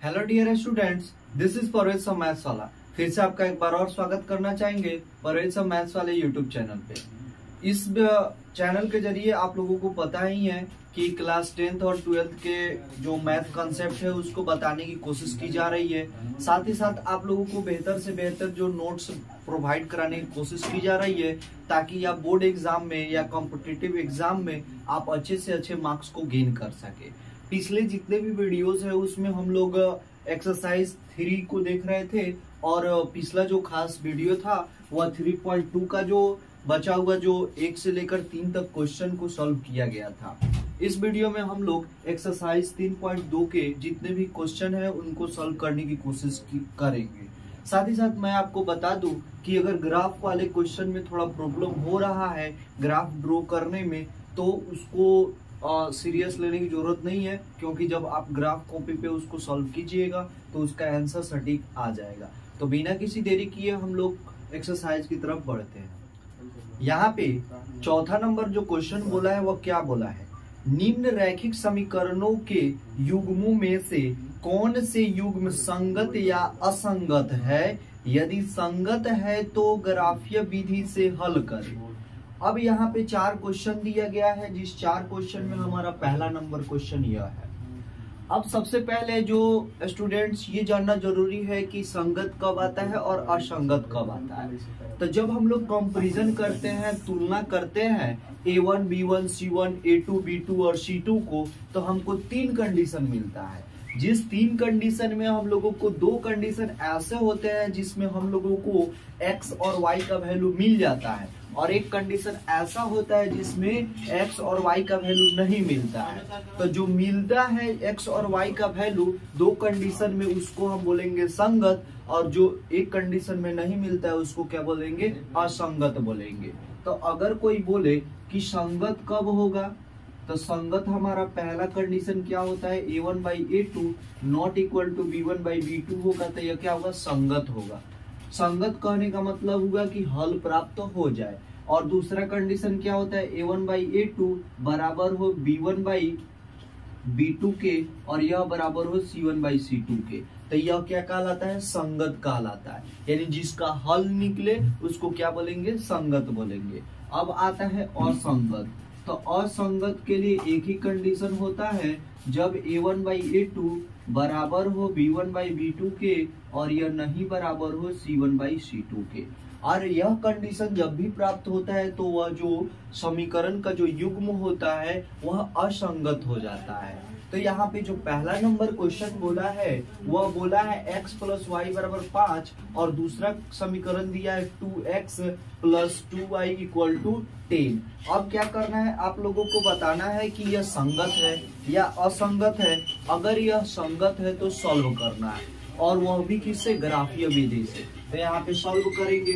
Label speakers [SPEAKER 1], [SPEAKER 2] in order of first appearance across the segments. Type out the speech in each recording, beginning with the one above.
[SPEAKER 1] Hello dear students, this is Parvez from maths वाला। फिर से आपका एक बार और स्वागत करना चाहेंगे परवेज फ्रॉम मैथ्स वाले यूट्यूब चैनल पे। इस चैनल के जरिए आप लोगों को पता ही है कि क्लास 10th और 12th के जो मैथ कंसेप्ट है उसको बताने की कोशिश की जा रही है। साथ ही साथ आप लोगों को बेहतर से बेहतर जो नोट्स प्रोवाइड कराने की कोशिश की जा रही है, ताकि आप बोर्ड एग्जाम में या कॉम्पिटिटिव एग्जाम में आप अच्छे से अच्छे मार्क्स को गेन कर सके। पिछले जितने भी वीडियोस है उसमें हम लोग एक्सरसाइज 3 को देख रहे थे, और पिछला जो खास वीडियो था वह 3.2 का जो बचा हुआ जो 1 से लेकर 3 तक क्वेश्चन को सॉल्व किया गया था। इस वीडियो में हम लोग एक्सरसाइज 3.2 के जितने भी क्वेश्चन है उनको सॉल्व करने की कोशिश करेंगे। साथ ही साथ मैं आपको बता दूं कि अगर ग्राफ वाले क्वेश्चन में थोड़ा प्रॉब्लम हो रहा है ग्राफ ड्रॉ करने में, तो उसको सीरियस लेने की जरूरत नहीं है, क्योंकि जब आप ग्राफ कॉपी पे उसको सॉल्व कीजिएगा तो उसका आंसर सटीक आ जाएगा। तो बिना किसी देरी किए हम लोग एक्सरसाइज की तरफ बढ़ते हैं। यहाँ पे चौथा नंबर जो क्वेश्चन बोला है वह क्या बोला है, निम्न रैखिक समीकरणों के युग्मों में से कौन से युग्म संगत या असंगत है, यदि संगत है तो ग्राफीय विधि से हल करें। अब यहाँ पे 4 क्वेश्चन दिया गया है, जिस 4 क्वेश्चन में हमारा पहला नंबर क्वेश्चन यह है। अब सबसे पहले जो स्टूडेंट्स ये जानना जरूरी है कि संगत कब आता है और असंगत कब आता है। तो जब हम लोग कंपैरिजन करते हैं, तुलना करते हैं A1, B1, C1, A2, B2 और C2 को, तो हमको 3 कंडीशन मिलता है। जिस 3 कंडीशन में हम लोगों को 2 कंडीशन ऐसे होते हैं जिसमें हम लोगों को x और y का वैल्यू मिल जाता है, और एक कंडीशन ऐसा होता है जिसमें x और y का वैल्यू नहीं मिलता है। तो जो मिलता है x और y का वैल्यू 2 कंडीशन में, उसको हम बोलेंगे संगत, और जो एक कंडीशन में नहीं मिलता है उसको क्या बोलेंगे, असंगत बोलेंगे। तो अगर कोई बोले कि संगत कब होगा, तो संगत हमारा पहला कंडीशन क्या होता है, A1/A2 not equal to B1/B2 होगा, तो यह क्या होगा, संगत होगा। संगत कहने का मतलब होगा कि हल प्राप्त हो जाए। और दूसरा कंडीशन क्या होता है, A1/A2 बराबर हो B1/B2 के, और यह बराबर हो C1/C2 के, तो यह क्या कहलाता है, संगत कहलाता है। यानी जिसका हल निकले उसको क्या बोलेंगे, संगत बोलेंगे। अब आता है असंगत। तो असंगत के लिए एक ही कंडीशन होता है, जब A1/A2 बराबर हो B1/B2 के, और यह नहीं बराबर हो C1/C2 के। और यह कंडीशन जब भी प्राप्त होता है तो वह जो समीकरण का जो युग्म होता है वह असंगत हो जाता है। तो यहाँ पे जो पहला नंबर क्वेश्चन बोला है वह बोला है x + y = 5, और दूसरा समीकरण दिया है 2x + 2y = 10। अब क्या करना है, आप लोगों को बताना है कि यह संगत है या असंगत है। अगर यह संगत है तो सॉल्व करना है, और वह भी किससे, ग्राफीय विधि से। तो यहाँ पे सॉल्व करेंगे,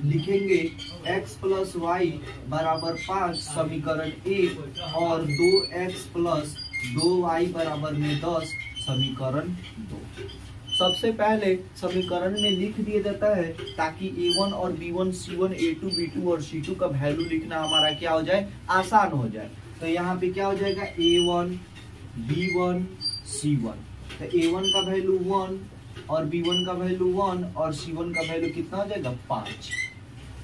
[SPEAKER 1] लिखेंगे x + y = 5 समीकरण 1, और 2x + 2y = 10 समीकरण 2। सबसे पहले समीकरण में लिख दिया जाता है, ताकि A1 और B1, C1, A2, B2 और C2 का वैल्यू लिखना हमारा क्या हो जाए, आसान हो जाए। तो यहाँ पे क्या हो जाएगा, A1, B1, C1। तो A1 का वैल्यू 1, और B1 का वैल्यू 1, और C1 का वैल्यू कितना हो जाएगा, 5।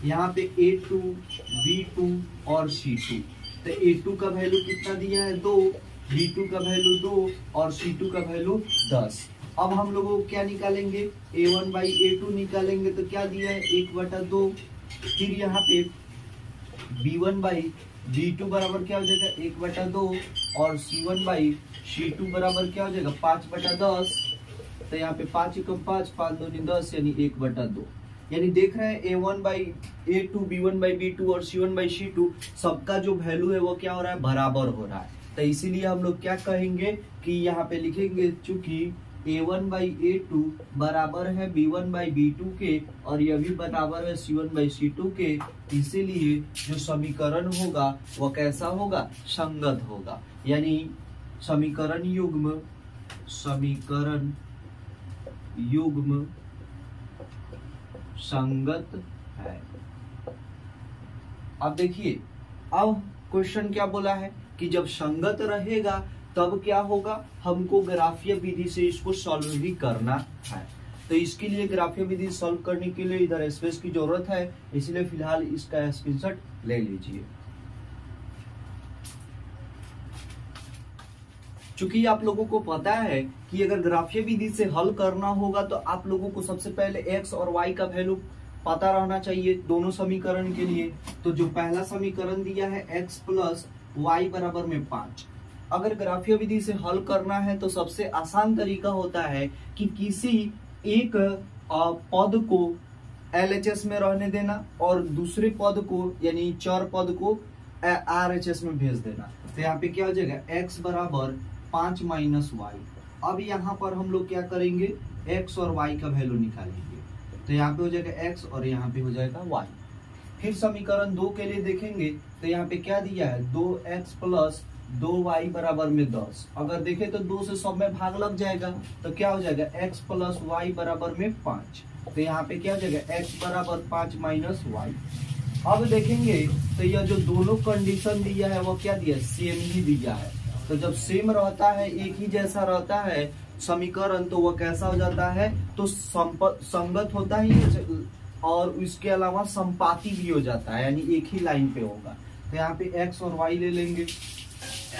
[SPEAKER 1] यहाँ पे A2, B2 और C2। तो A2 का वैल्यू कितना दिया है, 2, B2 का वैल्यू 2, और C2 का वैल्यू 10। अब हम लोगों को क्या निकालेंगे, A1/A2 निकालेंगे, तो क्या दिया है, 1/2। फिर यहाँ पे B1/B2 बराबर क्या हो जाएगा, 1/2, और C1/C2 बराबर क्या हो जाएगा, 5/10। तो यहाँ पे 5 × 5, 5 × 2 = 10, यानी 1/2। यानी देख रहे हैं A1/A2, B1/B2 और C1/C2 सबका जो वैल्यू है वो क्या हो रहा है, बराबर हो रहा है। तो इसीलिए हम लोग क्या कहेंगे कि यहाँ पे लिखेंगे, चूंकि A1/A2 बराबर है B1/B2 के, और यह भी बराबर है C1/C2 के, इसीलिए जो समीकरण होगा वह कैसा होगा, संगत होगा। यानी समीकरण युग्म संगत है। अब देखिए, अब क्वेश्चन क्या बोला है कि जब संगत रहेगा तब क्या होगा, हमको ग्राफीय विधि से इसको सॉल्व भी करना है। तो इसके लिए ग्राफीय विधि सॉल्व करने के लिए इधर स्पेस की जरूरत है, इसलिए फिलहाल इसका स्क्रीनशॉट ले लीजिए। चूंकि आप लोगों को पता है कि अगर ग्राफीय विधि से हल करना होगा तो आप लोगों को सबसे पहले x और y का वैल्यू पता रहना चाहिए दोनों समीकरण के लिए। तो जो पहला समीकरण दिया है x प्लस वाई बराबर में 5, अगर ग्राफीय विधि से हल करना है तो सबसे आसान तरीका होता है कि किसी एक पद को LHS में रहने देना और दूसरे पद को यानी चर पद को RHS में भेज देना। तो यहाँ पे क्या हो जाएगा, x बराबर 5 माइनस वाई। अब यहाँ पर हम लोग क्या करेंगे, x और y का वैल्यू निकालेंगे। तो यहाँ पे हो जाएगा x और यहाँ पे हो जाएगा y। फिर समीकरण 2 के लिए देखेंगे तो यहाँ पे क्या दिया है, 2x प्लस 2y बराबर में 10। अगर देखे तो 2 से सब में भाग लग जाएगा तो क्या हो जाएगा, x प्लस y बराबर में 5। तो यहाँ पे क्या हो जाएगा, x बराबर 5 माइनस वाई। अब देखेंगे तो यह जो दोनों कंडीशन दिया है वो क्या दिया है, सेम ही दिया है। तो जब सेम रहता है, एक ही जैसा रहता है समीकरण, तो वह कैसा हो जाता है, तो संगत होता ही और इसके अलावा संपाती भी हो जाता है, यानी एक ही लाइन पे होगा। तो यहाँ पे x और y ले लेंगे।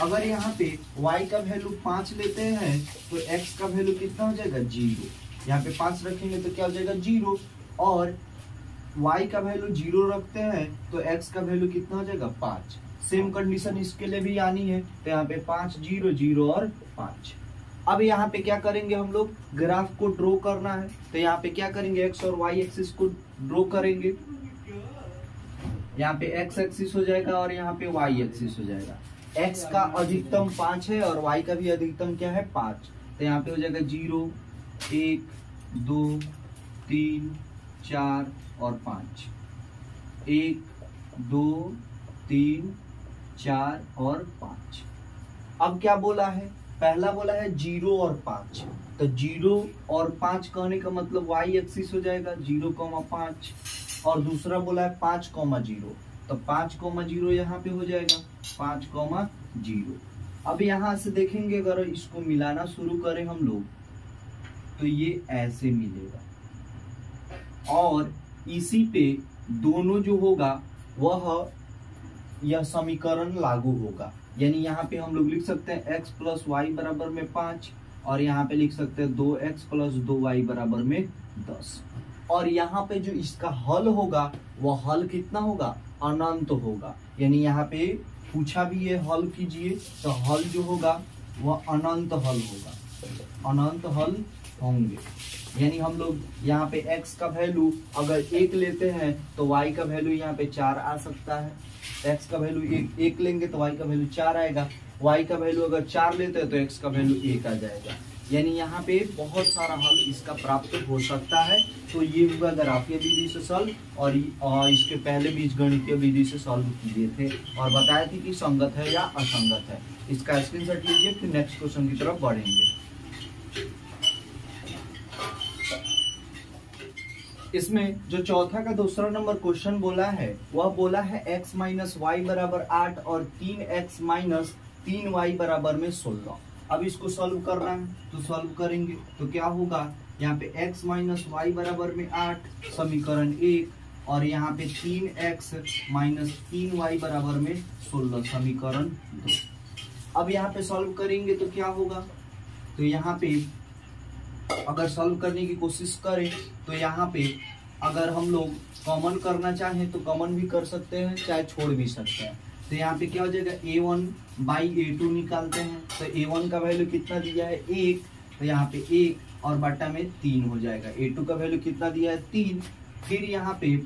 [SPEAKER 1] अगर यहाँ पे y का वैल्यू 5 लेते हैं तो x का वैल्यू कितना हो जाएगा, 0। यहाँ पे 5 रखेंगे तो क्या हो जाएगा, 0। और y का वैल्यू 0 रखते हैं तो x का वैल्यू कितना हो जाएगा, 5। सेम कंडीशन इसके लिए भी आनी है। तो यहाँ पे 5 0 0 और 5। अब यहाँ पे क्या करेंगे, हम लोग ग्राफ को ड्रॉ करना है। तो यहाँ पे क्या करेंगे, x और y एक्सिस को ड्रॉ करेंगे। यहाँ पे x एक्सिस हो जाएगा और यहाँ पे y एक्सिस हो जाएगा। x का अधिकतम 5 है और y का भी अधिकतम क्या है, 5। तो यहाँ पे हो जाएगा 0 1 2 3 4 और 5, 1 2 3 4 और 5। अब क्या बोला है, पहला बोला है 0 और 5। तो 0 और 5 कहने का मतलब y एक्सिस हो जाएगा 0,5, और दूसरा बोला है 5,0। तो 5,0 यहाँ पे हो जाएगा 5,0। अब यहाँ से देखेंगे, अगर इसको मिलाना शुरू करें हम लोग तो ये ऐसे मिलेगा, और इसी पे दोनों जो होगा वह यह समीकरण लागू होगा। यानी यहाँ पे हम लोग लिख सकते हैं x प्लस वाई बराबर में 5, और यहाँ पे लिख सकते हैं 2x प्लस 2y बराबर में 10। और यहाँ पे जो इसका हल होगा वह हल कितना होगा, अनंत होगा। यानी यहाँ पे पूछा भी है हल कीजिए, तो हल जो होगा वह अनंत हल होगा, अनंत हल होंगे। यानी हम लोग यहाँ पे x का वैल्यू अगर 1 लेते हैं तो y का वैल्यू यहाँ पे 4 आ सकता है। x का वैल्यू 1 लेंगे तो y का वैल्यू 4 आएगा। y का वैल्यू अगर 4 लेते हैं तो x का वैल्यू 1 आ जाएगा। यानी यहाँ पे बहुत सारा हल इसका प्राप्त हो सकता है। तो ये हुआ ग्राफीय विधि से सॉल्व, और इसके पहले बीजगणितीय विधि से सॉल्व किए थे और बताए थे कि संगत है या असंगत है। इसका स्क्रीनशॉट लीजिए, फिर नेक्स्ट क्वेश्चन की तरफ बढ़ेंगे। इसमें जो चौथा का दूसरा नंबर क्वेश्चन बोला है वह बोला है x माइनस वाई बराबर 8 और 3x माइनस 3y बराबर में 16। अब इसको सॉल्व करना है तो सॉल्व करेंगे तो क्या होगा, यहाँ पे x माइनस वाई बराबर में 8 समीकरण 1, और यहाँ पे 3x माइनस 3y बराबर में 16 समीकरण 2। अब यहाँ पे सॉल्व करेंगे तो क्या होगा, तो यहाँ पे अगर सॉल्व करने की कोशिश करें तो यहाँ पे अगर हम लोग कॉमन करना चाहें तो कॉमन भी कर सकते हैं, चाहे छोड़ भी सकते हैं। तो यहाँ पे क्या हो जाएगा, a1 बाई a2 निकालते हैं। तो a1 का वैल्यू कितना दिया है 1, तो यहाँ पे 1 और बटा में 3 हो जाएगा। a2 का वैल्यू कितना दिया है 3। फिर यहाँ पे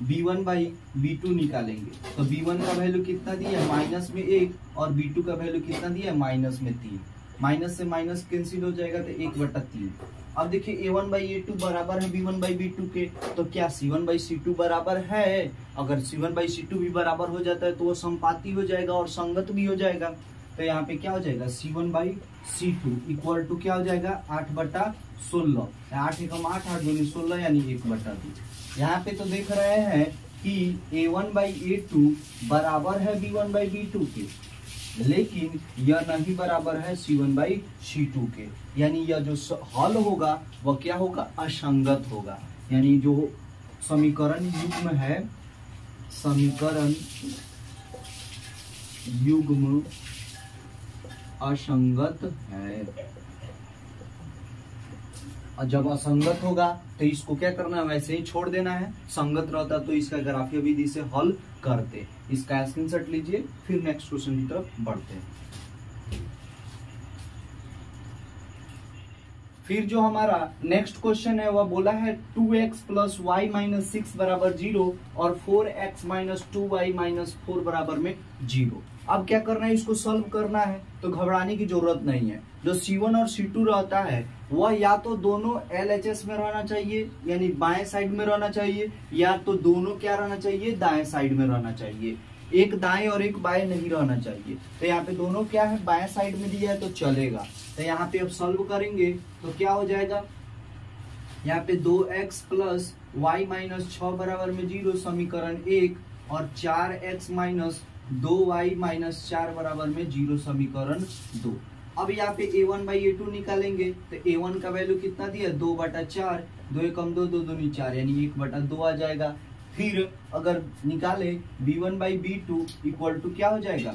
[SPEAKER 1] b1 बाई b2 निकालेंगे। तो b1 का वैल्यू कितना दिया है माइनस में 1, और b2 का वैल्यू कितना दिया है माइनस में 3। माइनस से माइनस कैंसिल हो जाएगा तो 1/3। अब देखिए a1 बाई a2 बराबर है b1 बाई b2 के, तो क्या c1 बाई c2 बराबर है। अगर c1 बाई c2 भी बराबर हो जाता है तो वो संपाती हो जाएगा और संगत भी हो जाएगा। तो यहाँ पे क्या हो जाएगा, c1 by c2 equal to क्या हो जाएगा 8/16। 8 एकम 8, 8 दूनी 16 यानी 1/2। यहाँ पे तो देख रहे हैं कि a1 बाई a2 बराबर है b1 बाई b2 के। लेकिन यह नहीं बराबर है C1/C2 के, यानी यह जो हल होगा वह क्या होगा, असंगत होगा। यानी जो समीकरण युग्म है, समीकरण युग्म असंगत है। और जब असंगत होगा तो इसको क्या करना है, वैसे ही छोड़ देना है। संगत रहता तो इसका ग्राफीय विधि से हल करते। इसका स्क्रीनशॉट लीजिए, फिर नेक्स्ट क्वेश्चन की तरफ बढ़ते हैं। फिर जो हमारा नेक्स्ट क्वेश्चन है वह बोला है 2x + y - 6 = 0 और 4x - 2y - 4 बराबर में 0। अब क्या करना है, इसको सॉल्व करना है। तो घबराने की जरूरत नहीं है। जो C1 और C2 रहता है वह या तो दोनों LHS में रहना चाहिए, यानी बाएं साइड में रहना चाहिए, या तो दोनों क्या रहना चाहिए, दाएं साइड में रहना चाहिए। एक दाएं और एक बाएं नहीं रहना चाहिए। तो यहाँ पे दोनों क्या है, बाएं साइड में दिया है तो चलेगा। तो यहाँ पे अब सॉल्व करेंगे तो क्या हो जाएगा, यहाँ पे 2x + y - 6 बराबर में 0 समीकरण 1 और 4x - 2y - 4 बराबर में 0 समीकरण 2। अब यहाँ पे a1/a2 निकालेंगे तो a1 का वैल्यू कितना दिया, 2/4, 2 एकम 2, 2 दूनी 4, यानी 1/2 आ जाएगा। फिर अगर निकाले b1/b2 इक्वल टू क्या हो जाएगा,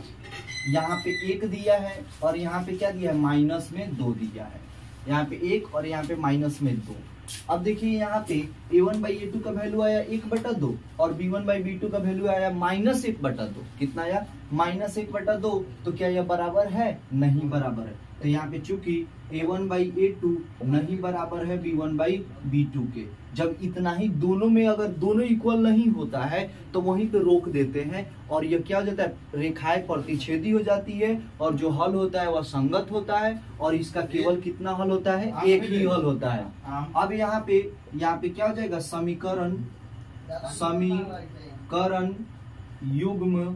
[SPEAKER 1] यहाँ पे 1 दिया है और यहाँ पे क्या दिया है, माइनस में 2 दिया है। यहाँ पे 1 और यहाँ पे माइनस में 2। अब देखिए यहाँ पे a1/a2 का वैल्यू आया 1/2 और b1/b2 का वैल्यू आया -1/2। कितना आया, -1/2। तो क्या यह बराबर है, नहीं बराबर है। तो यहाँ पे चूंकि a1/a2 नहीं बराबर है b1/b2 के, जब इतना ही दोनों में अगर दोनों इक्वल नहीं होता है तो वहीं पे रोक देते हैं और यह क्या हो जाता है, रेखाएं प्रतिच्छेदी हो जाती है और जो हल होता है वह संगत होता है और इसका केवल कितना हल होता है, एक ही हल होता है। अब यहाँ पे क्या हो जाएगा, समीकरण युग्म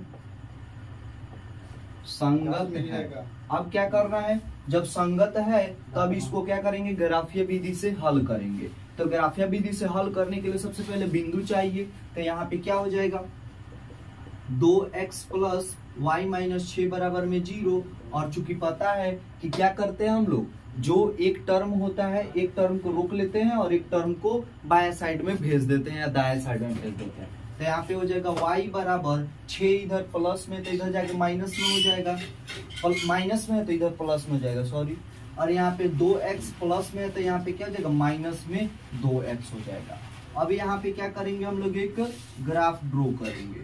[SPEAKER 1] संगत है। अब क्या करना है, जब संगत है तब इसको क्या करेंगे, ग्राफीय विधि से हल करेंगे। तो ग्राफीय विधि से हल करने के लिए सबसे पहले बिंदु चाहिए। तो यहाँ पे क्या हो जाएगा, 2x + y - 6 बराबर में 0। और चूंकि पता है कि क्या करते हैं हम लोग, जो एक टर्म होता है एक टर्म को रोक लेते हैं और एक टर्म को बाएं साइड में भेज देते हैं या दाएं साइड में भेज देते हैं। तो यहाँ पे हो जाएगा y बराबर 6, इधर प्लस में तो इधर जाके माइनस में हो जाएगा, माइनस में है तो इधर प्लस में हो जाएगा, सॉरी। और यहाँ पे 2x प्लस में है तो यहाँ पे क्या हो जाएगा, माइनस में 2x हो जाएगा। अब यहाँ पे क्या करेंगे, हम लोग एक ग्राफ ड्रॉ करेंगे।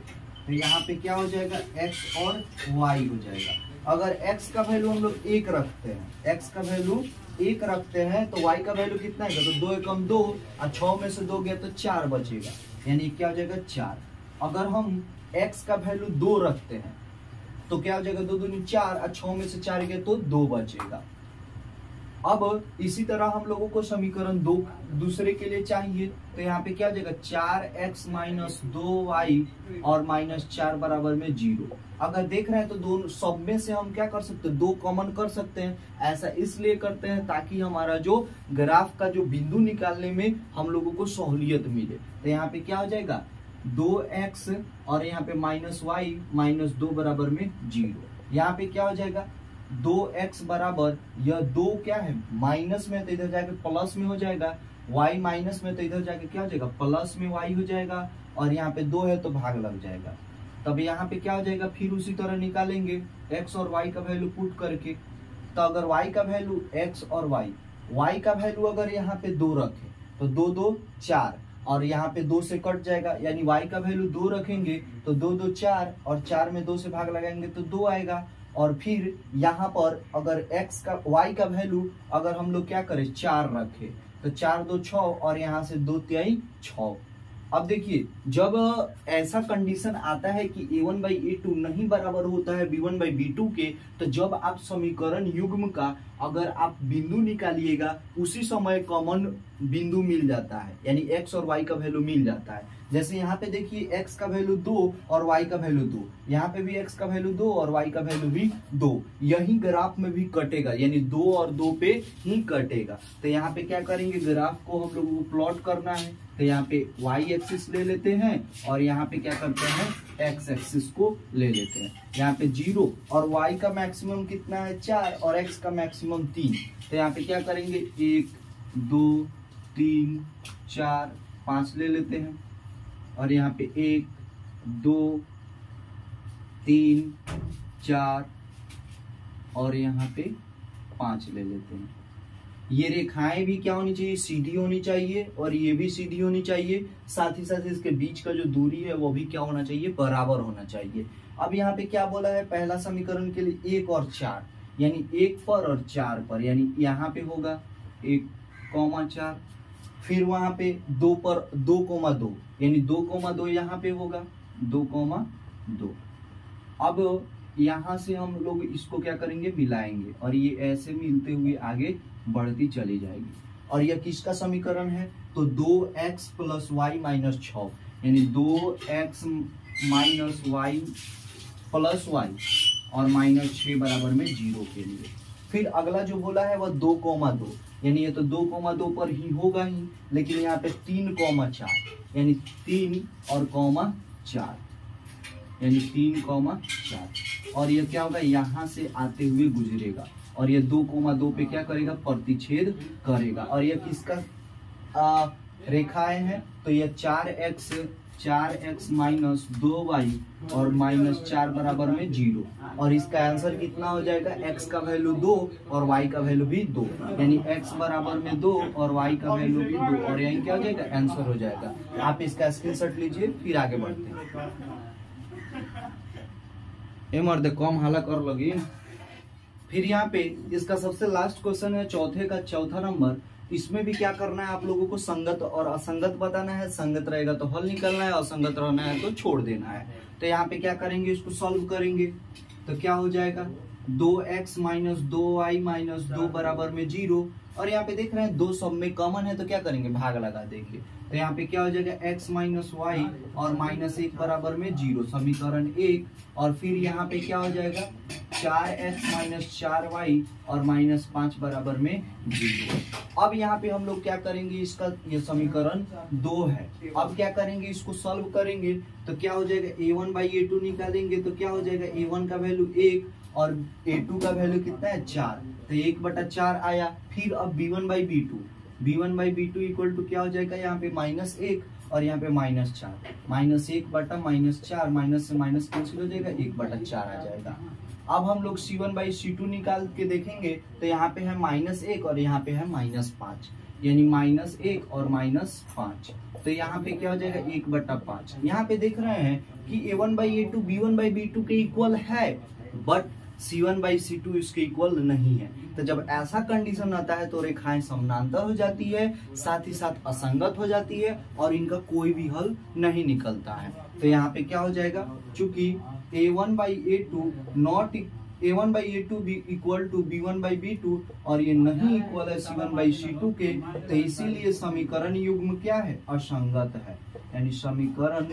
[SPEAKER 1] तो यहाँ पे क्या हो जाएगा, x और y हो जाएगा। अगर x का वैल्यू हम लोग 1 रखते हैं, x का वैल्यू 1 रखते हैं तो y का वैल्यू कितना है, तो 2 एकम 2 और 6 में से 2 गया तो 4 बचेगा, यानी क्या हो जाएगा 4। अगर हम x का वैल्यू 2 रखते हैं तो क्या हो जाएगा, 2 दूनी 4 और 6 में से 4 गया तो 2 बचेगा। अब इसी तरह हम लोगों को समीकरण दूसरे के लिए चाहिए। तो यहाँ पे क्या हो जाएगा, 4x - 2y और -4 बराबर में 0। अगर देख रहे हैं तो दोनों सब में से हम क्या कर सकते हैं, 2 कॉमन कर सकते हैं। ऐसा इसलिए करते हैं ताकि हमारा जो ग्राफ का जो बिंदु निकालने में हम लोगों को सहूलियत मिले। तो यहाँ पे क्या हो जाएगा, 2x और यहाँ पे -y - 2 बराबर में 0। यहाँ पे क्या हो जाएगा, 2x बराबर, यह 2 क्या है, माइनस में तो इधर जाके प्लस में हो जाएगा, y माइनस में तो इधर जाके क्या हो जाएगा, प्लस में y हो जाएगा, और यहाँ पे 2 है तो भाग लग जाएगा। तब यहाँ पे क्या हो जाएगा, फिर उसी तरह निकालेंगे x और y का वैल्यू पुट करके। तो अगर y का वैल्यू x और y का वैल्यू अगर यहाँ पे 2 रखे तो 2 2 4 और यहाँ पे 2 से कट जाएगा, यानी y का वैल्यू 2 रखेंगे तो 2 2 4 और 4 में 2 से भाग लगाएंगे तो 2 आएगा। और फिर यहाँ पर अगर x का y का वैल्यू अगर हम लोग क्या करें, 4 रखे तो 4 2 6 और यहाँ से 2 3 6। अब देखिए, जब ऐसा कंडीशन आता है कि a1/a2 नहीं बराबर होता है b1/b2 के, तो जब आप समीकरण युग्म का अगर आप बिंदु निकालिएगा उसी समय कॉमन बिंदु मिल जाता है, यानी x और y का वैल्यू मिल जाता है। जैसे यहाँ पे देखिए x का वैल्यू 2 और y का वैल्यू 2, यहाँ पे भी x का वैल्यू 2 और y का वैल्यू भी 2, यही ग्राफ में भी कटेगा, यानी 2 और 2 पे ही कटेगा। तो यहाँ पे क्या करेंगे, ग्राफ को हम लोगों को प्लॉट करना है, तो यहाँ पे y एक्सिस ले लेते हैं और यहाँ पे क्या करते हैं, x एक्सिस को ले लेते हैं। यहाँ पे 0 और y का मैक्सिमम कितना है 4 और x का मैक्सिमम 3, तो यहाँ पे क्या करेंगे 1 2 3 4 5 ले लेते हैं और यहाँ पे 1 2 3 4 और यहाँ पे 5 ले लेते हैं। ये रेखाएं भी क्या होनी चाहिए, सीधी होनी चाहिए और ये भी सीधी होनी चाहिए, साथ ही साथ इसके बीच का जो दूरी है वो भी क्या होना चाहिए, बराबर होना चाहिए। अब यहाँ पे क्या बोला है, पहला समीकरण के लिए 1 और 4, यानी 1 पर और 4 पर, यानी यहाँ पे होगा 1,4, फिर वहां पे 2 पर 2,2, यानी 2,2 यहाँ पे होगा 2,2। अब यहाँ से हम लोग इसको क्या करेंगे, मिलाएंगे और ये ऐसे मिलते हुए आगे बढ़ती चली जाएगी। और यह किसका समीकरण है, तो 2x प्लस वाई माइनस 6, यानी 2x minus Y plus Y और माइनस 6 बराबर में 0 के लिए। फिर अगला जो बोला है वह 2,2, यानी ये तो 2,2 पर ही होगा ही, लेकिन यहाँ पे 3,4, यानी 3 और 4, यानी 3,4, और ये क्या होगा, यहाँ से आते हुए गुजरेगा और ये 2,2 पे क्या करेगा, प्रतिच्छेद करेगा। और ये किसका रेखाएं हैं, तो ये 4x माइनस 2y और माइनस 4 बराबर में 0, और इसका आंसर कितना हो जाएगा, x का वैल्यू 2 और y का वैल्यू भी 2, यानी x बराबर में 2 और y का वैल्यू भी 2, और यही क्या हो जाएगा, आंसर हो जाएगा। आप इसका स्क्रीनशॉट लीजिए, फिर आगे बढ़ते हैं। ये मर्द कम हाला कर लगी। फिर यहाँ पे इसका सबसे लास्ट क्वेश्चन है, चौथे का चौथा नंबर। इसमें भी क्या करना है, आप लोगों को संगत और असंगत बताना है, संगत रहेगा तो हल निकलना है, असंगत रहना है तो छोड़ देना है। तो यहाँ पे क्या करेंगे, इसको सॉल्व करेंगे तो क्या हो जाएगा, 2x माइनस 2y माइनस 2 बराबर में 0, और यहाँ पे देख रहे हैं 2 सब में कॉमन है तो क्या करेंगे, भाग लगा देंगे। तो यहाँ पे क्या हो जाएगा, x माइनस वाई और माइनस 1 बराबर में 0, समीकरण 1। और फिर यहाँ पे क्या हो जाएगा, 4x माइनस 4y और माइनस 5 बराबर में 0। अब यहाँ पे हम लोग क्या करेंगे, इसका ये समीकरण 2 है। अब क्या करेंगे, इसको सॉल्व करेंगे तो क्या हो जाएगा, a1 बाई a2 निकालेंगे तो क्या हो जाएगा, a1 का वैल्यू 1 और a2 का वैल्यू कितना है 4, तो 1/4 आया। फिर अब b1 by b2 equal to क्या हो जाएगा, यहाँ पे -1 और यहाँ पे -4, -1/-4, माइनस से माइनस कैंसिल हो जाएगा, 1/4 आ जाएगा। अब हम लोग c1 बाई c2 निकाल के देखेंगे तो यहाँ पे है -1 और यहाँ पे है -5, यानी -1 और -5, तो यहाँ पे क्या हो जाएगा, 1/5। यहाँ पे देख रहे हैं कि a1 by a2 b1 by b2 के इक्वल है, बट c1 बाई c2 इसके इक्वल नहीं है। तो जब ऐसा कंडीशन आता है तो रेखाएं समानांतर हो जाती है, साथ ही साथ असंगत हो जाती है और इनका कोई भी हल नहीं निकलता है। तो यहाँ पे क्या हो जाएगा, चूंकि a1 by a2 not a1 by a2 भी equal to b1 by b2 और ये नहीं इक्वल है c1 बाई c2 के, तो इसीलिए समीकरण युग्म क्या है, असंगत है, यानी समीकरण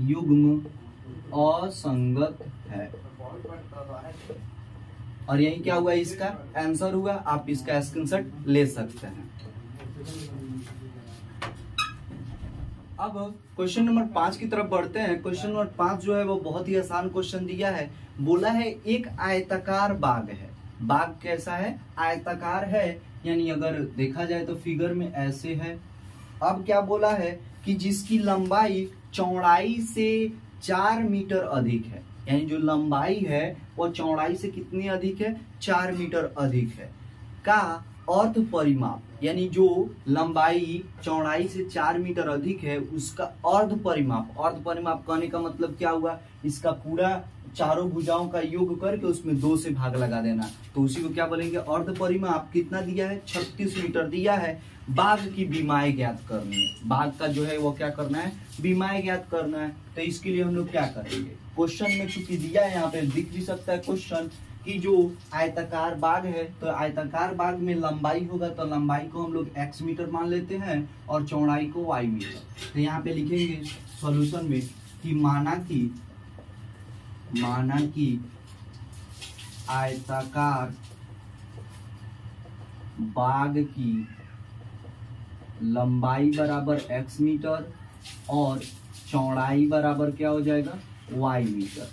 [SPEAKER 1] युग्म असंगत है। और यही क्या हुआ, इसका आंसर हुआ। आप इसका स्क्रीनशॉट ले सकते हैं। अब क्वेश्चन नंबर 5 की तरफ बढ़ते हैं। क्वेश्चन नंबर 5 जो है वो बहुत ही आसान क्वेश्चन दिया है। बोला है एक आयताकार बाग है। बाग कैसा है, आयताकार है, यानी अगर देखा जाए तो फिगर में ऐसे है। अब क्या बोला है कि जिसकी लंबाई चौड़ाई से 4 मीटर अधिक है, यानी जो लंबाई है वो चौड़ाई से कितनी अधिक है, 4 मीटर अधिक है, का अर्ध परिमाप, यानी जो लंबाई चौड़ाई से 4 मीटर अधिक है उसका अर्ध परिमाप। अर्ध परिमाप कहने का मतलब क्या हुआ, इसका पूरा चारों भुजाओं का योग करके उसमें 2 से भाग लगा देना, तो उसी को क्या बोलेंगे, अर्ध परिमाप। कितना दिया है, 36 मीटर दिया है। बाग की बीमाएं ज्ञात करनी है, बाग का जो है वो क्या करना है, बीमाएं ज्ञात करना है। तो इसके लिए हम लोग क्या करेंगे, क्वेश्चन में चूंकि दिया है, यहाँ पे दिख भी सकता है क्वेश्चन कि जो आयताकार बाग है तो आयताकार बाग में लंबाई होगा तो लंबाई को हम लोग x मीटर मान लेते हैं और चौड़ाई को y मीटर। तो यहाँ पे लिखेंगे सॉल्यूशन में कि माना कि आयताकार बाग की लंबाई बराबर x मीटर और चौड़ाई बराबर क्या हो जाएगा y मीटर।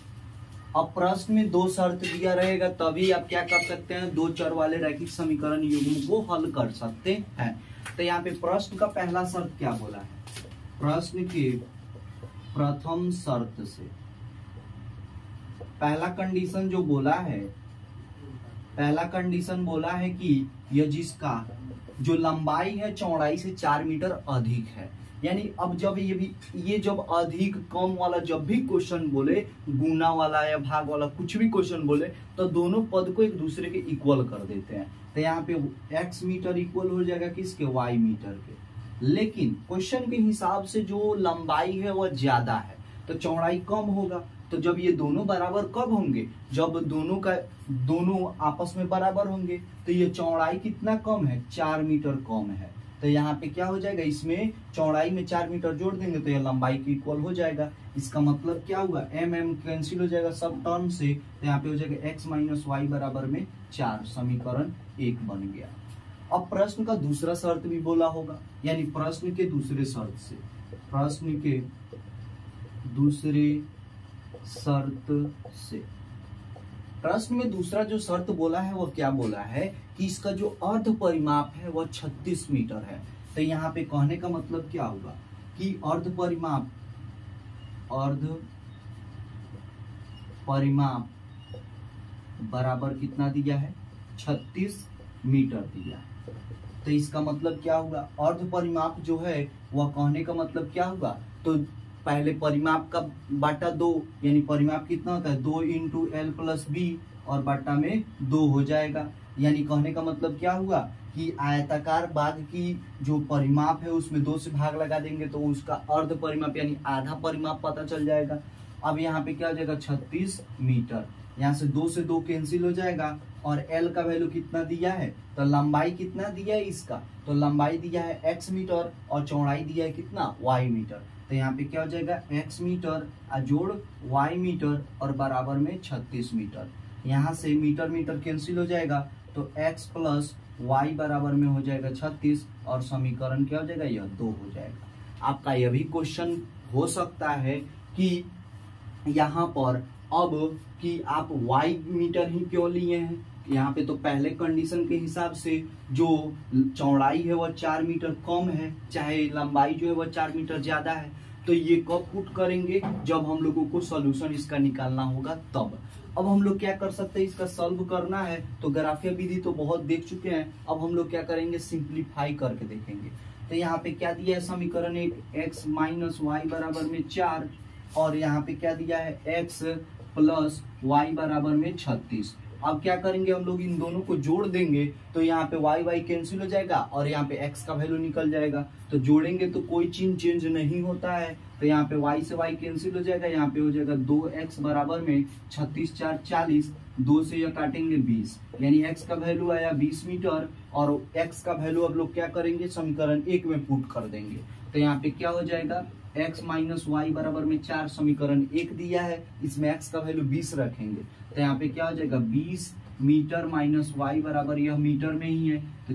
[SPEAKER 1] अब प्रश्न में दो शर्त दिया रहेगा तभी आप क्या कर सकते हैं, दो चर वाले रैखिक समीकरण युग्म को हल कर सकते हैं। तो यहाँ पे प्रश्न का पहला शर्त क्या बोला है, प्रश्न के प्रथम शर्त से पहला कंडीशन जो बोला है, पहला कंडीशन बोला है कि यह जिसका जो लंबाई है चौड़ाई से 4 मीटर अधिक है, यानी अब जब ये जब अधिक कम वाला जब भी क्वेश्चन बोले, गुना वाला या भाग वाला कुछ भी क्वेश्चन बोले तो दोनों पद को एक दूसरे के इक्वल कर देते हैं। तो यहाँ पे x मीटर इक्वल हो जाएगा किसके, y मीटर के। लेकिन क्वेश्चन के हिसाब से जो लंबाई है वह ज्यादा है तो चौड़ाई कम होगा। तो जब ये दोनों बराबर कब होंगे, जब दोनों आपस में बराबर होंगे। तो ये चौड़ाई कितना कम है, 4 मीटर कम है। तो यहाँ पे क्या हो जाएगा, इसमें चौड़ाई में 4 मीटर जोड़ देंगे तो यह लंबाई की इक्वल हो जाएगा। इसका मतलब क्या हुआ, m कैंसिल हो जाएगा सब टर्म से। तो यहाँ पे हो जाएगा x माइनस वाई बराबर में 4, समीकरण 1 बन गया। अब प्रश्न का दूसरा शर्त भी बोला होगा, यानी प्रश्न के दूसरे शर्त से, प्रश्न के दूसरे शर्त से प्रश्न में दूसरा जो शर्त बोला है वह क्या बोला है कि इसका जो अर्ध परिमाप है वह 36 मीटर है। तो यहाँ पे कहने का मतलब क्या होगा कि अर्ध परिमाप बराबर कितना दिया है, 36 मीटर दिया है। तो इसका मतलब क्या होगा, अर्ध परिमाप जो है वह कहने का मतलब क्या होगा, तो पहले परिमाप का बाटा 2, यानी परिमाप कितना होता है 2 इंटू एल प्लस बी और बाटा में 2 हो जाएगा। यानी कहने का मतलब क्या हुआ कि आयताकार बाग की जो परिमाप है उसमें 2 से भाग लगा देंगे तो उसका अर्ध परिमाप यानी आधा परिमाप पता चल जाएगा। अब यहाँ पे क्या हो जाएगा 36 मीटर, यहाँ से 2 से 2 कैंसिल हो जाएगा और एल का वैल्यू कितना दिया है, तो लंबाई कितना दिया है इसका, तो लंबाई दिया है x मीटर और चौड़ाई दिया है कितना y मीटर। तो यहाँ पे क्या हो जाएगा x मीटर जोड़ y मीटर और बराबर में 36 मीटर। यहाँ से मीटर मीटर कैंसिल हो जाएगा तो x प्लस y बराबर में हो जाएगा 36 और समीकरण क्या हो जाएगा, यह 2 हो जाएगा। आपका यह भी क्वेश्चन हो सकता है कि यहाँ पर अब कि आप y मीटर ही क्यों लिए हैं, यहाँ पे तो पहले कंडीशन के हिसाब से जो चौड़ाई है वह 4 मीटर कम है, चाहे लंबाई जो है वह 4 मीटर ज्यादा है। तो ये कब पुट करेंगे, जब हम लोगों को सॉल्यूशन इसका निकालना होगा तब। अब हम लोग क्या कर सकते हैं, इसका सॉल्व करना है तो ग्राफिया विधि तो बहुत देख चुके हैं, अब हम लोग क्या करेंगे सिंप्लीफाई करके देखेंगे। तो यहाँ पे क्या दिया है समीकरण 1 x माइनस वाई बराबर में 4 और यहाँ पे क्या दिया है x प्लस वाई बराबर में 36। अब क्या करेंगे हम लोग इन दोनों को जोड़ देंगे तो यहाँ पे y y कैंसिल हो जाएगा और यहाँ पे x का वैल्यू निकल जाएगा। तो जोड़ेंगे तो कोई चीज चेंज नहीं होता है तो यहाँ पे y से y कैंसिल हो जाएगा, यहाँ पे हो जाएगा 2x बराबर में 36 4 40, 2 से यह काटेंगे 20, यानी x का वैल्यू आया 20 मीटर और x का वैल्यू अब लोग क्या करेंगे समीकरण 1 में पुट कर देंगे। तो यहाँ पे क्या हो जाएगा x माइनस वाई बराबर में 4, समीकरण 1 दिया है, इसमें x का वैल्यू 20 रखेंगे तो यहाँ पे क्या हो जाएगा 20 मीटर माइनस वाई बराबर, यह मीटर में ही है तो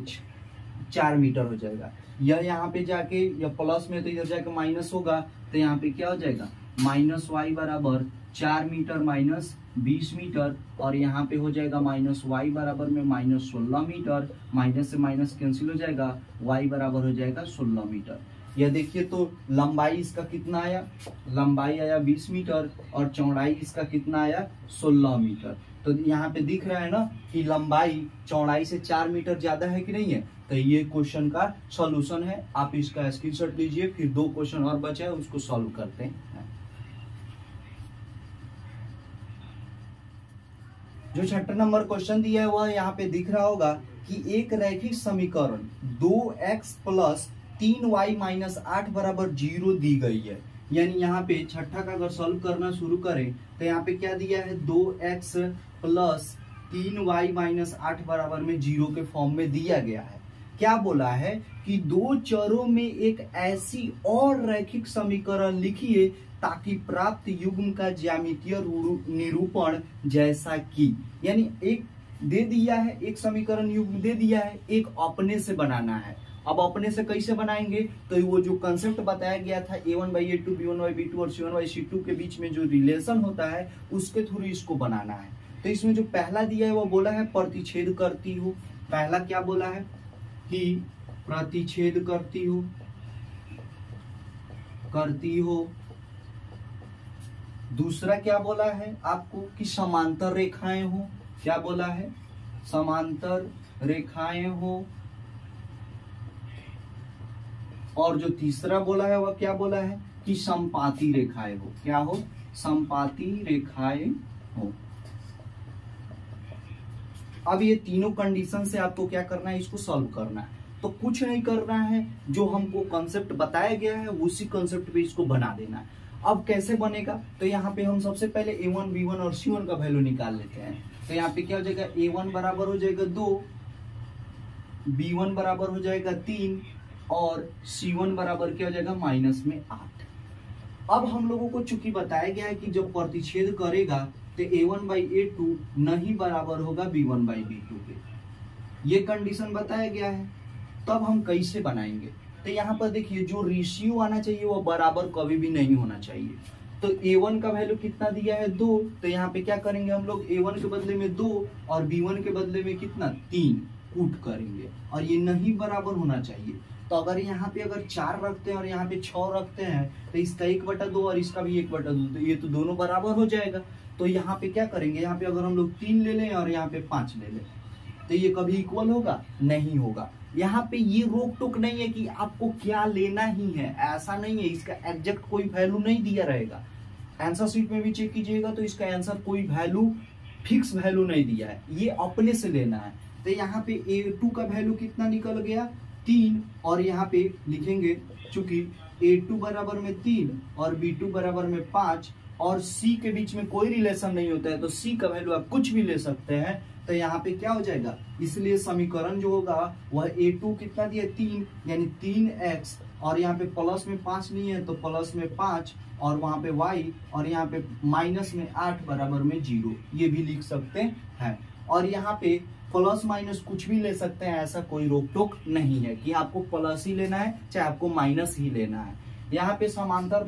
[SPEAKER 1] 4 मीटर हो जाएगा। यह यहाँ पे जाके यह प्लस में तो इधर जाके माइनस होगा तो यहाँ पे क्या हो जाएगा माइनस वाई बराबर 4 मीटर माइनस 20 मीटर और यहाँ पे हो जाएगा माइनस वाई बराबर में माइनस 16 मीटर, माइनस से माइनस कैंसिल हो जाएगा, वाई बराबर हो जाएगा 16 मीटर। यह देखिए तो लंबाई इसका कितना आया, लंबाई आया 20 मीटर और चौड़ाई इसका कितना आया 16 मीटर। तो यहाँ पे दिख रहा है ना कि लंबाई चौड़ाई से 4 मीटर ज्यादा है कि नहीं है। तो ये क्वेश्चन का सॉल्यूशन है, आप इसका स्क्रीनशॉट लीजिए, फिर 2 क्वेश्चन और बचे हैं उसको सॉल्व करते हैं। जो 6 नंबर क्वेश्चन दिया है वह यहाँ पे दिख रहा होगा कि एक रैखिक समीकरण 2x प्लस 3y माइनस 8 बराबर 0 दी गई है। यानी यहाँ पे छठा का अगर सॉल्व करना शुरू करें तो यहाँ पे क्या दिया है 2x प्लस 3y माइनस 8 बराबर में 0 के फॉर्म में दिया गया है। क्या बोला है कि दो चरों में एक ऐसी और रैखिक समीकरण लिखिए ताकि प्राप्त युग्म का ज्यामितीय निरूपण जैसा कि, यानी एक दे दिया है, एक समीकरण युग्म दे दिया है, एक अपने से बनाना है। अब अपने से कैसे बनाएंगे, तो वो जो कंसेप्ट बताया गया था a1/a2 b1/b2 और c1/c2 के बीच में जो रिलेशन होता है उसके थ्रू इसको बनाना है। तो इसमें जो पहला दिया है वो बोला है प्रतिच्छेद करती हो। पहला क्या बोला है कि प्रतिच्छेद करती हो। दूसरा क्या बोला है आपको कि समांतर रेखाएं हो। क्या बोला है, समांतर रेखाएं हो। और जो तीसरा बोला है वह क्या बोला है कि समपाती रेखाएं हो। क्या हो, समपाती रेखाएं हो। अब ये तीनों कंडीशन से आपको क्या करना है, इसको सॉल्व करना है। तो कुछ नहीं करना है, जो हमको कंसेप्ट बताया गया है उसी कंसेप्ट पे इसको बना देना है। अब कैसे बनेगा, तो यहाँ पे हम सबसे पहले a1, b1 और c1 का वैल्यू निकाल लेते हैं। तो यहाँ पे क्या हो जाएगा, a1 बराबर हो जाएगा 2, b1 बराबर हो जाएगा 3 और c1 बराबर क्या हो जाएगा -8। अब हम लोगों को चूंकि बताया गया है कि जब प्रतिच्छेद करेगा तो a1/a2 नहीं बराबर होगा b1/b2 के, ये कंडीशन बताया गया है। तब हम कैसे बनाएंगे, तो यहाँ पर देखिए जो रेशियो आना चाहिए वो बराबर कभी भी नहीं होना चाहिए। तो a1 का वैल्यू कितना दिया है 2, तो यहाँ पे क्या करेंगे हम लोग, a1 के बदले में 2 और b1 के बदले में कितना 3 पुट करेंगे, और ये नहीं बराबर होना चाहिए। तो अगर यहाँ पे अगर 4 रखते हैं और यहाँ पे 6 रखते हैं तो इसका 1/2 और इसका भी 1/2, तो ये तो दोनों बराबर हो जाएगा। तो यहाँ पे क्या करेंगे, यहाँ पे अगर हम लोग 3 ले लें और यहाँ पे 5 ले लें तो ये कभी इक्वल होगा, नहीं होगा। यहाँ पे ये रोक टोक नहीं है कि आपको क्या लेना ही है, ऐसा नहीं है। इसका एग्जैक्ट कोई वैल्यू नहीं दिया रहेगा। आंसर शीट में भी चेक कीजिएगा तो इसका आंसर कोई वैल्यू, फिक्स वैल्यू नहीं दिया है, ये अपने से लेना है। तो यहाँ पे a2 का वैल्यू कितना निकल गया 3, और यहाँ पे लिखेंगे चूंकि a2 बराबर में 3 और b2 बराबर में 5 और c के बीच में कोई रिलेशन नहीं होता है, तो c का वैल्यू आप कुछ भी ले सकते हैं। तो यहाँ पे क्या हो जाएगा, इसलिए समीकरण जो होगा वह a2 कितना दिया 3, यानी 3x, और यहाँ पे प्लस में 5 नहीं है तो प्लस में 5, और वहां पे y, और यहाँ पे माइनस में 8 बराबर में 0, ये भी लिख सकते हैं। और यहाँ पे प्लस माइनस कुछ भी ले सकते हैं, ऐसा कोई रोक टोक नहीं है कि आपको प्लस ही लेना है चाहे आपको माइनस ही लेना है। यहाँ पे समांतर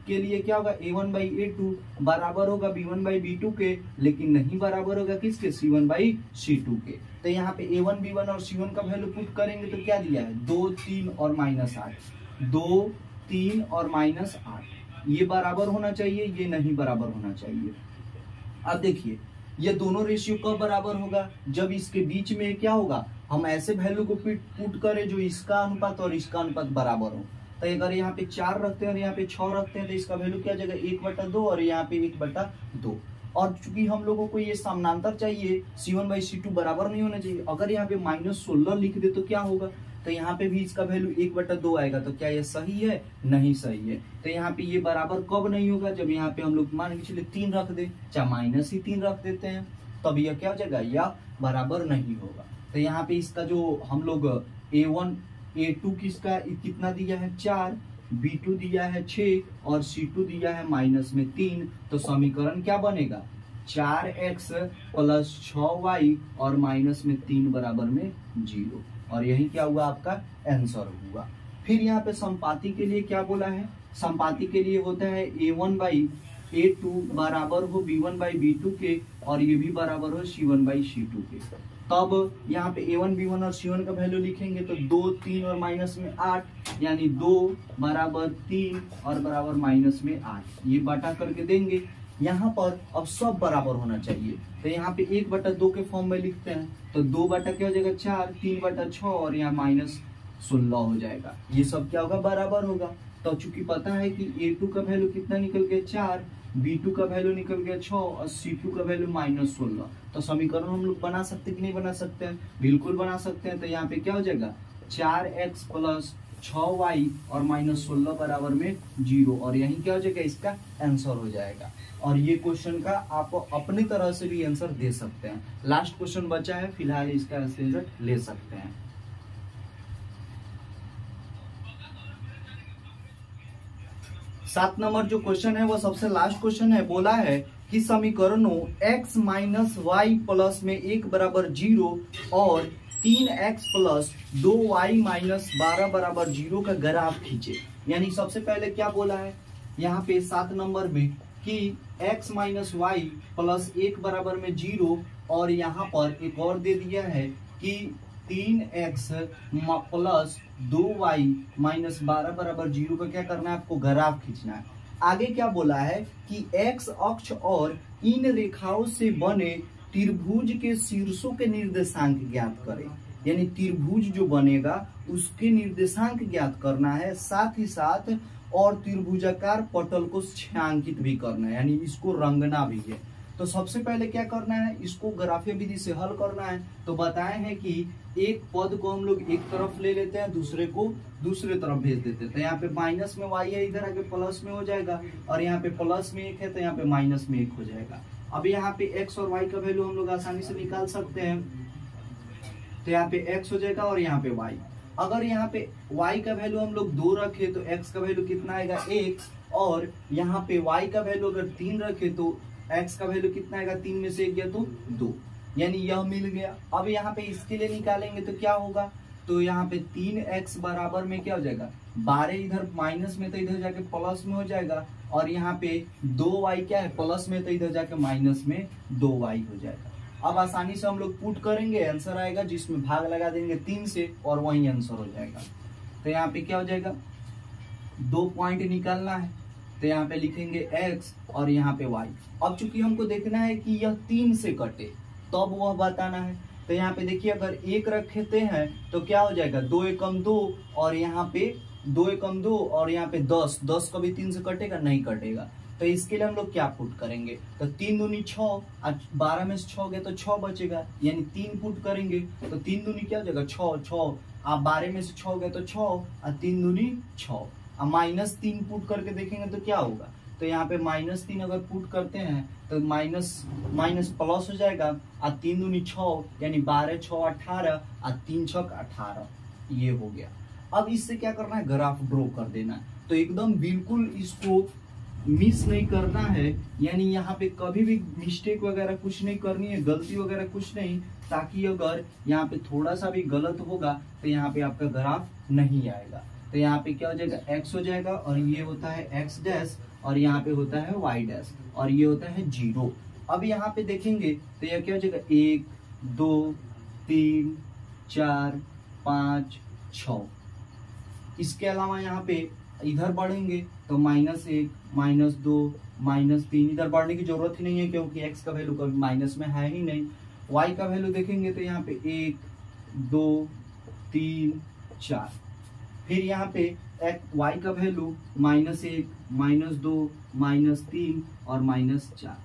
[SPEAKER 1] के लिए क्या होगा, a1/a2 बराबर होगा b1/b2 के, लेकिन नहीं बराबर होगा किसके, c1/c2 के। तो यहाँ पे a1, b1 और c1 का वैल्यू पुट करेंगे तो क्या दिया है 2, 3 और -8, 2, 3 और -8, ये बराबर होना चाहिए, ये नहीं बराबर होना चाहिए। अब देखिए ये दोनों रेशियो कब बराबर होगा, जब इसके बीच में क्या होगा, हम ऐसे वैल्यू को पुट करें जो इसका अनुपात और इसका अनुपात बराबर हो। तो अगर यहाँ पे 4 रखते हैं और यहाँ पे 6 रखते हैं तो इसका वैल्यू क्या जाएगा 1/2 और यहाँ पे 1/2। और चूंकि हम लोगों को ये समानांतर चाहिए, c1/c2 बराबर नहीं होना चाहिए। अगर यहाँ पे -16 लिख दे तो क्या होगा, तो यहाँ पे भी इसका वैल्यू 1/2 आएगा। तो क्या ये सही है, नहीं सही है। तो यहाँ पे ये बराबर कब नहीं होगा, जब यहाँ पे हम लोग मान के चलिए 3 रख दे, चाहे -3 रख देते हैं, तब यह क्या हो जाएगा, यह बराबर नहीं होगा। तो यहाँ पे इसका जो हम लोग a1, a2 किसका कितना दिया है 4, b2 दिया है 6 और c2 दिया है -3, तो समीकरण क्या बनेगा 4x + 6y और -3 बराबर में 0, और यही क्या हुआ आपका आंसर हुआ। फिर यहाँ पे संपाती के लिए क्या बोला है, संपाती के लिए होता है a1/a2 बराबर हो b1/b2 के, और ये भी बराबर हो c1/c2 के। तब यहाँ पे a1, b1 और c1 का वैल्यू लिखेंगे तो 2, 3 और -8, यानी 2 बराबर 3 और बराबर -8, ये बटा करके देंगे। यहाँ पर अब सब बराबर होना चाहिए, तो यहाँ पे 1/2 के फॉर्म में लिखते हैं, तो 2 बटा क्या हो जाएगा 4, 3/6 और यहाँ -16 हो जाएगा। ये सब क्या होगा, बराबर होगा। तो चूंकि पता है कि a2 का वैल्यू कितना निकल गया 4, b2 का वैल्यू निकल गया 6 और c2 का वैल्यू -16, तो समीकरण हम लोग बना सकते कि नहीं बना सकते हैं, बिल्कुल बना सकते हैं। तो यहाँ पे क्या हो जाएगा 4x + 6y और -16 बराबर में 0, और यही क्या हो जाएगा, इसका आंसर हो जाएगा। और ये क्वेश्चन का आप अपनी तरह से भी आंसर दे सकते हैं। लास्ट क्वेश्चन बचा है, फिलहाल इसका स्क्रीनशॉट ले सकते हैं। 7 नंबर जो क्वेश्चन है वो सबसे लास्ट क्वेश्चन है। बोला है कि समीकरणों x माइनस वाई प्लस में 1 बराबर 0 और 3x प्लस 2y माइनस 12 बराबर 0 का ग्राफ खींचे। यानी सबसे पहले क्या बोला है यहाँ पे 7 नंबर में कि x माइनस वाई प्लस 1 बराबर में 0, और यहाँ पर एक और दे दिया है कि 3x प्लस 2y माइनस 12 बराबर 0 का क्या करना है, आपको ग्राफ खींचना है। आगे क्या बोला है कि x अक्ष और इन रेखाओं से बने त्रिभुज के शीर्षों के निर्देशांक ज्ञात करें। यानी त्रिभुज जो बनेगा उसके निर्देशांक ज्ञात करना है, साथ ही साथ और त्रिभुजाकार पटल को छायांकित भी करना है, यानी इसको रंगना भी है। तो सबसे पहले क्या करना है, इसको ग्राफीय विधि से हल करना है। तो बताए हैं कि एक पद को हम लोग एक तरफ ले लेते हैं, दूसरे को दूसरे तरफ भेज देते हैं। तो यहाँ पे माइनस में y है, इधर आके प्लस में हो जाएगा, और यहाँ पे प्लस में 1 है तो यहाँ पे माइनस में 1 हो जाएगा। अब यहाँ पे x और y का वैल्यू हम लोग आसानी से निकाल सकते हैं। तो यहाँ पे x हो जाएगा और यहाँ पे y। अगर यहाँ पे y का वैल्यू हम लोग 2 रखे तो x का वैल्यू कितना आएगा 1, और यहाँ पे y का वैल्यू अगर 3 रखे तो x का वैल्यू कितना आएगा, 3 में से 1 गया तो 2, यानी यह मिल गया। अब यहाँ पे इसके लिए निकालेंगे तो क्या होगा, तो यहाँ पे 3x बराबर में क्या हो जाएगा 12, इधर माइनस में तो इधर जाके प्लस में हो जाएगा, और यहाँ पे 2y क्या है प्लस में तो इधर जाके माइनस में 2y हो जाएगा। अब आसानी से हम लोग पुट करेंगे, आंसर आएगा जिसमें भाग लगा देंगे 3 से और वही आंसर हो जाएगा। तो यहाँ पे क्या हो जाएगा, 2 पॉइंट निकालना है, तो यहाँ पे लिखेंगे x और यहाँ पे y। अब चूंकि हमको देखना है कि यह 3 से कटे तब वह बताना है। तो यहाँ पे देखिए अगर 1 रखते हैं तो क्या हो जाएगा 2 एकम 2, और यहाँ पे 2 एकम 2, और यहाँ पे 10, 10 कभी 3 से कटेगा, नहीं कटेगा। तो इसके लिए हम लोग क्या पुट करेंगे, तो 3 दूनी 6, 12 में से 6 गए तो 6 बचेगा, यानी 3 पुट करेंगे तो 3 दूनी क्या हो जाएगा 6, 6, आप 12 में से 6 गए तो 6, और 3 दूनी 6, अब -3 पुट करके देखेंगे तो क्या होगा, तो यहाँ पे -3 अगर पुट करते हैं तो माइनस प्लस हो जाएगा, और 3 दूनी 6, यानी 12, 6, 18, और 3 6 18, ये हो गया। अब इससे क्या करना है, ग्राफ ड्रॉ कर देना है। तो एकदम बिल्कुल इसको मिस नहीं करना है, यानी यहाँ पे कभी भी मिस्टेक वगैरह कुछ नहीं करनी है, गलती वगैरह कुछ नहीं, ताकि अगर यहाँ पे थोड़ा सा भी गलत होगा तो यहाँ पे आपका ग्राफ नहीं आएगा। तो यहाँ पे क्या हो जाएगा x हो जाएगा, और ये होता है x डैश, और यहाँ पे होता है y डैश, और ये होता है 0। अब यहाँ पे देखेंगे तो यह क्या हो जाएगा 1 2 3 4 5 6। इसके अलावा यहाँ पे इधर बढ़ेंगे तो -1 -2 -3, इधर बढ़ने की जरूरत ही नहीं है क्योंकि x का वैल्यू कभी माइनस में है ही नहीं। y का वैल्यू देखेंगे तो यहाँ पे 1 2 3 4, फिर यहाँ पे y का वैल्यू -1 -2 -3 और -4।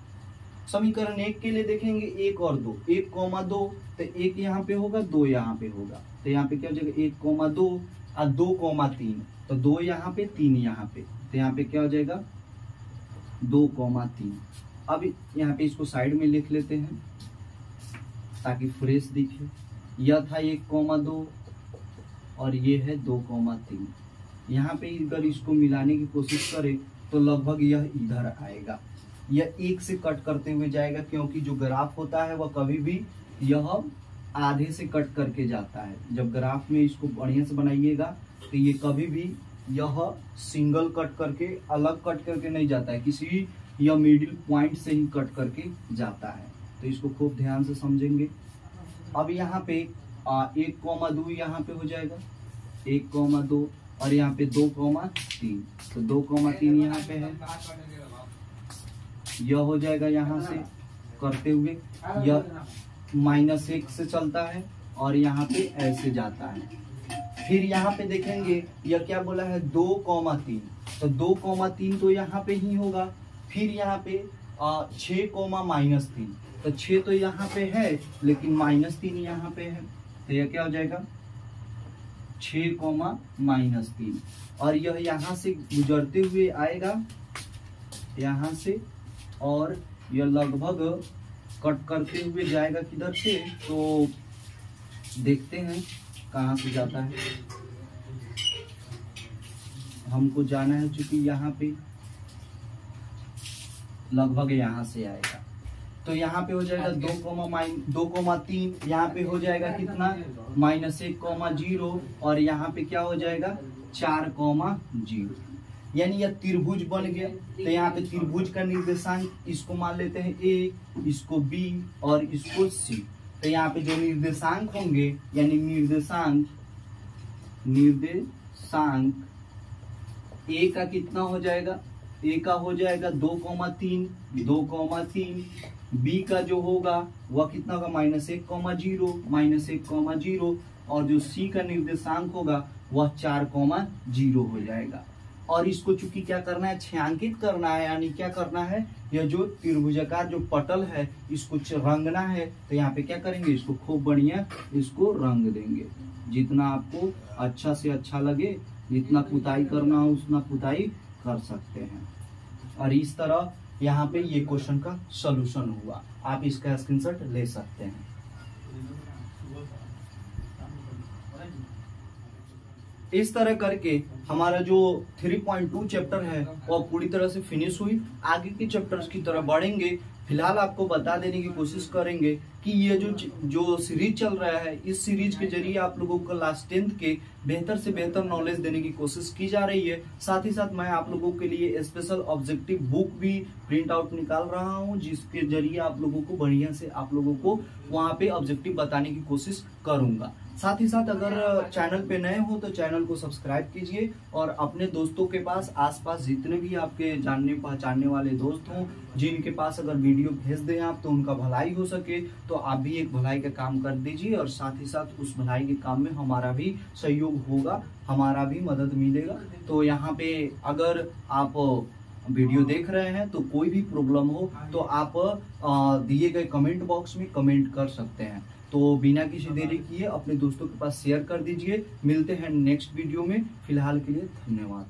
[SPEAKER 1] समीकरण 1 के लिए देखेंगे 1 और 2, 1, 2, तो 1 यहाँ पे होगा, 2 यहाँ पे होगा, तो यहाँ पे क्या हो जाएगा 1, 2 और 2, 3, तो 2 यहाँ पे 3 यहाँ पे, तो यहाँ पे क्या हो जाएगा 2, 3। अब यहाँ पे इसको साइड में लिख लेते हैं ताकि फ्रेश दिखे। यह था 1, 2 और ये है 2, 3। यहाँ पे अगर इसको मिलाने की कोशिश करें तो लगभग यह इधर आएगा, यह 1 से कट करते हुए जाएगा, क्योंकि जो ग्राफ होता है वह कभी भी यह आधे से कट करके जाता है। जब ग्राफ में इसको बढ़िया से बनाइएगा तो ये कभी भी यह सिंगल कट करके अलग कट करके नहीं जाता है, किसी यह मिडिल पॉइंट से ही कट करके जाता है। तो इसको खूब ध्यान से समझेंगे। अब यहाँ पे 1, 2 यहाँ पे हो जाएगा, 1, 2 और यहाँ पे 2, 3, तो 2, 3 यहाँ पे है, यह हो जाएगा यहाँ से करते हुए, यह -1 से चलता है और यहाँ पे ऐसे जाता है। फिर यहाँ पे देखेंगे यह क्या बोला है 2, 3, तो 2, 3 तो यहाँ पे ही होगा। फिर यहाँ पे 6, -3, तो 6 तो यहाँ पे है लेकिन -3 यहाँ पे है, तो यह क्या हो जाएगा 6 कोमा -3 और यह यहाँ से गुजरते हुए आएगा यहाँ से और यह लगभग कट करते हुए जाएगा किधर से, तो देखते हैं कहाँ से जाता है। हमको जाना है चूंकि यहाँ पे लगभग यहाँ से आएगा, तो यहाँ पे हो जाएगा 2,3, यहाँ पे हो जाएगा कितना -1,0 और यहाँ पे क्या हो जाएगा 4,0, यानी यह त्रिभुज बन गया। तो यहाँ पे त्रिभुज का निर्देशांक इसको मान लेते हैं A, इसको B और इसको C। तो यहाँ पे जो निर्देशांक होंगे यानी निर्देशांक A का कितना हो जाएगा, A का हो जाएगा 2,3, B का जो होगा वह कितना होगा -1,0 और जो C का निर्देशांक होगा वह 4,0 हो जाएगा। और इसको चूंकि क्या करना है, छायांकित करना है, यानी क्या करना है, यह जो त्रिभुजाकार जो पटल है इसको रंगना है। तो यहाँ पे क्या करेंगे, इसको खूब बढ़िया इसको रंग देंगे, जितना आपको अच्छा से अच्छा लगे, जितना पुताई करना हो उतना पुताई कर सकते हैं। और इस तरह यहाँ पे ये क्वेश्चन का सॉल्यूशन हुआ, आप इसका स्क्रीनशॉट ले सकते हैं। इस तरह करके हमारा जो 3.2 चैप्टर है वो पूरी तरह से फिनिश हुई। आगे के चैप्टर्स की तरफ बढ़ेंगे। फिलहाल आपको बता देने की कोशिश करेंगे कि ये जो सीरीज चल रहा है, इस सीरीज के जरिए आप लोगों को क्लास 10th के बेहतर से बेहतर नॉलेज देने की कोशिश की जा रही है। साथ ही साथ मैं आप लोगों के लिए स्पेशल ऑब्जेक्टिव बुक भी प्रिंट आउट निकाल रहा हूं, जिसके जरिए आप लोगों को बढ़िया से आप लोगों को वहां पे ऑब्जेक्टिव बताने की कोशिश करूंगा। साथ ही साथ अगर चैनल पे नए हो तो चैनल को सब्सक्राइब कीजिए और अपने दोस्तों के पास आसपास जितने भी आपके जानने पहचानने वाले दोस्त हों, जिनके पास अगर वीडियो भेज दें आप तो उनका भलाई हो सके, तो आप भी एक भलाई का काम कर दीजिए और साथ ही साथ उस भलाई के काम में हमारा भी सहयोग होगा, हमारा भी मदद मिलेगा। तो यहाँ पे अगर आप वीडियो देख रहे हैं तो कोई भी प्रॉब्लम हो तो आप दिए गए कमेंट बॉक्स में कमेंट कर सकते हैं। तो बिना किसी देरी किए अपने दोस्तों के पास शेयर कर दीजिए। मिलते हैं नेक्स्ट वीडियो में, फिलहाल के लिए धन्यवाद।